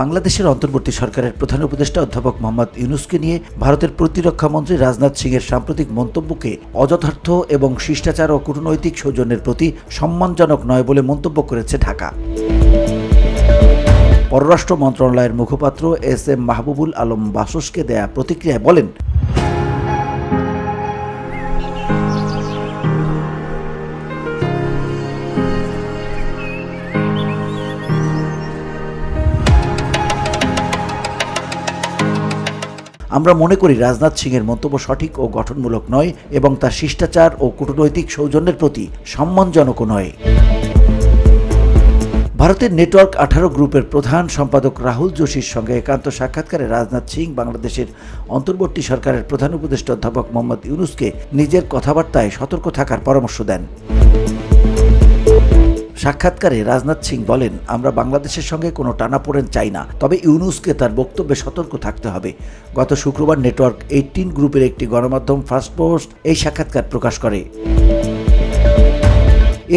বাংলাদেশের অন্তর্বর্তী সরকারের প্রধান উপদেষ্টা অধ্যাপক মোহাম্মদ ইউনূসকে নিয়ে ভারতের প্রতিরক্ষা মন্ত্রী রাজনাথ সিংয়ের সাম্প্রতিক মন্তব্যকে অযথার্থ এবং শিষ্টাচার ও কূটনৈতিক সৌজন্যের প্রতি সম্মানজনক নয় বলে মন্তব্য করেছে ঢাকা। পররাষ্ট্র মন্ত্রণালয়ের মুখপাত্র এস.এম. মাহবুবুল আলম বাসসকে দেয়া প্রতিক্রিয়ায় বলেন, আমরা মনে করি রাজনাথ সিংয়ের মন্তব্য সঠিক ও গঠনমূলক নয় এবং তার শিষ্টাচার ও কূটনৈতিক সৌজন্যের প্রতি সম্মানজনকও নয়। ভারতের নেটওয়ার্ক 18 গ্রুপের প্রধান সম্পাদক রাহুল যোশীর সঙ্গে একান্ত সাক্ষাৎকারে রাজনাথ সিং বাংলাদেশের অন্তর্বর্তী সরকারের প্রধান উপদেষ্টা অধ্যাপক মোহাম্মদ ইউনূসকে নিজের কথাবার্তায় সতর্ক থাকার পরামর্শ দেন। সাক্ষাৎকারে রাজনাথ সিং বলেন, আমরা বাংলাদেশের সঙ্গে কোনো টানাপোড়েন চাই না, তবে ইউনূসকে তার বক্তব্যে সতর্ক থাকতে হবে। গত শুক্রবার নেটওয়ার্ক 18 গ্রুপের একটি গণমাধ্যম ফার্স্ট পোস্ট এই সাক্ষাৎকার প্রকাশ করে।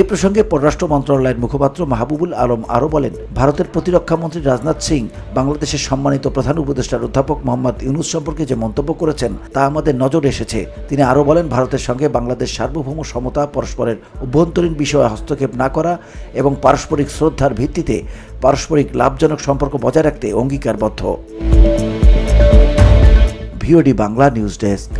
এ প্রসঙ্গে পররাষ্ট্র মন্ত্রণালয়ের মুখপাত্র মাহবুবুল আলম আরও বলেন, ভারতের প্রতিরক্ষা মন্ত্রী রাজনাথ সিং বাংলাদেশের সম্মানিত প্রধান উপদেষ্টার অধ্যাপক মোহাম্মদ ইউনূস সম্পর্কে যে মন্তব্য করেছেন তা আমাদের নজরে এসেছে। তিনি আরও বলেন, ভারতের সঙ্গে বাংলাদেশ সার্বভৌম সমতা, পরস্পরের অভ্যন্তরীণ বিষয়ে হস্তক্ষেপ না করা এবং পারস্পরিক শ্রদ্ধার ভিত্তিতে পারস্পরিক লাভজনক সম্পর্ক বজায় রাখতে অঙ্গীকারবদ্ধ। VOD Bangla news desk.